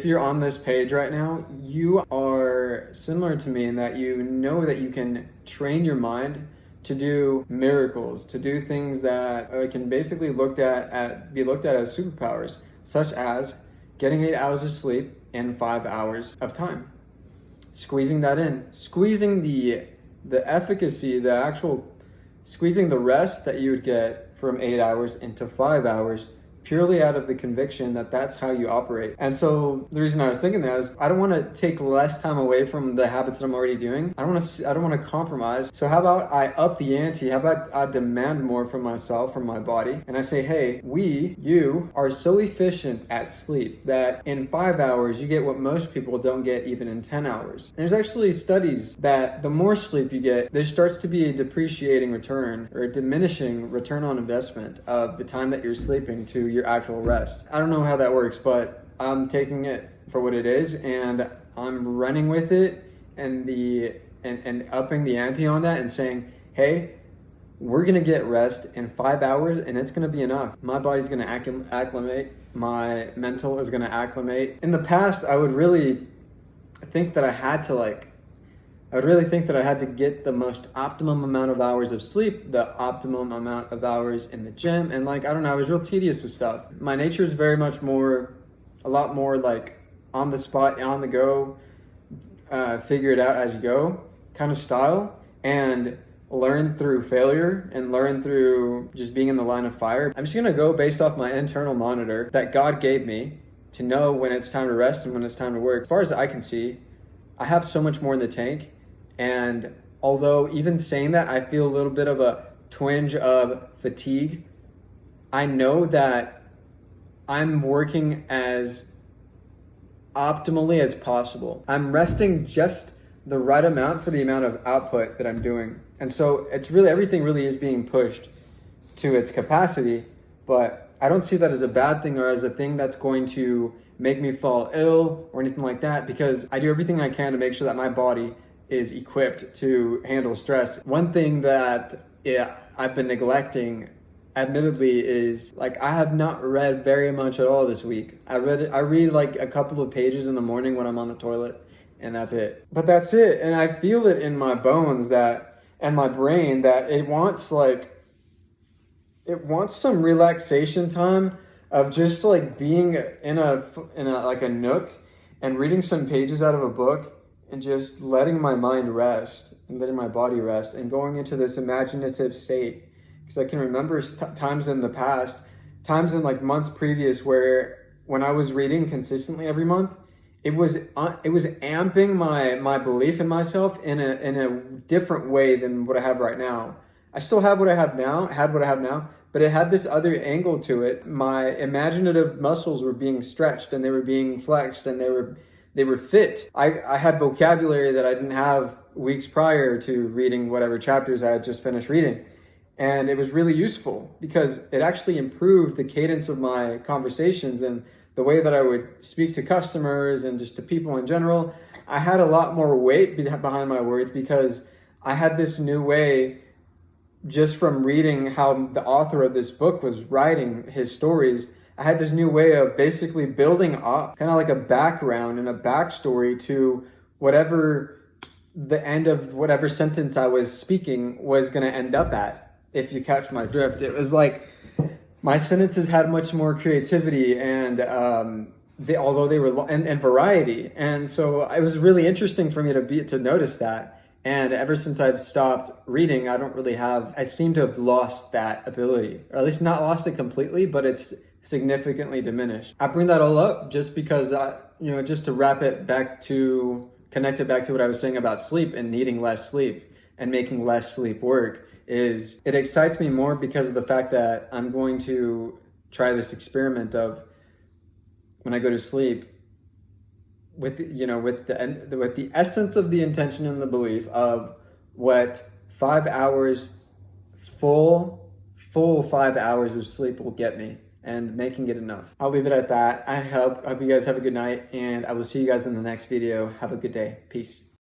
you're on this page right now, you are similar to me in that you know that you can train your mind to do miracles, to do things that can basically be looked at as superpowers, such as getting 8 hours of sleep in 5 hours of time. Squeezing that in, squeezing the efficacy, squeezing the rest that you would get from 8 hours into 5 hours, purely out of the conviction that that's how you operate. And so the reason I was thinking that is I don't want to take less time away from the habits that I'm already doing. I don't want to compromise. So how about I up the ante? How about I demand more from myself, from my body? And I say, hey, you are so efficient at sleep that in 5 hours, you get what most people don't get even in 10 hours. There's actually studies that the more sleep you get, there starts to be a depreciating return or a diminishing return on investment of the time that you're sleeping to your actual rest. I don't know how that works, but I'm taking it for what it is and I'm running with it and upping the ante on that and saying, hey, we're gonna get rest in 5 hours and it's gonna be enough. My body's gonna acclimate, my mental is gonna acclimate. In the past, I would really think that I had to get the most optimum amount of hours of sleep, the optimum amount of hours in the gym, and I don't know, I was real tedious with stuff. My nature is very much a lot more on the spot, on the go, figure it out as you go kind of style, and learn through failure and learn through just being in the line of fire. I'm just gonna go based off my internal monitor that God gave me to know when it's time to rest and when it's time to work. As far as I can see, I have so much more in the tank. And although even saying that, I feel a little bit of a twinge of fatigue, I know that I'm working as optimally as possible. I'm resting just the right amount for the amount of output that I'm doing. And so everything really is being pushed to its capacity, but I don't see that as a bad thing or as a thing that's going to make me fall ill or anything like that, because I do everything I can to make sure that my body is equipped to handle stress. One thing that I've been neglecting, admittedly, is I have not read very much at all this week. I read a couple of pages in the morning when I'm on the toilet, and that's it. But that's it, and I feel it in my bones and my brain that it wants some relaxation time of just being in a nook and reading some pages out of a book and just letting my mind rest and letting my body rest and going into this imaginative state. Because I can remember times in the past, times in months previous, where when I was reading consistently every month, it was amping my belief in myself in a different way than what I have right now. I still have what I have now, but it had this other angle to it. My imaginative muscles were being stretched and they were being flexed and they were fit. I had vocabulary that I didn't have weeks prior to reading whatever chapters I had just finished reading. And it was really useful because it actually improved the cadence of my conversations and the way that I would speak to customers and just to people in general. I had a lot more weight behind my words because I had this new way, just from reading how the author of this book was writing his stories. I had this new way of basically building up kind of like a background and a backstory to whatever the end of whatever sentence I was speaking was going to end up at, if you catch my drift. It was my sentences had much more creativity and although they were and variety. And so it was really interesting for me to notice that. And ever since I've stopped reading, I seem to have lost that ability, or at least not lost it completely, but it's significantly diminished. I bring that all up just because, just to connect it back to what I was saying about sleep and needing less sleep and making less sleep work. It excites me more because of the fact that I'm going to try this experiment of when I go to sleep, with the essence of the intention and the belief of what 5 hours, full 5 hours of sleep will get me, and making it enough. I'll leave it at that. I hope you guys have a good night, and I will see you guys in the next video. Have a good day. Peace.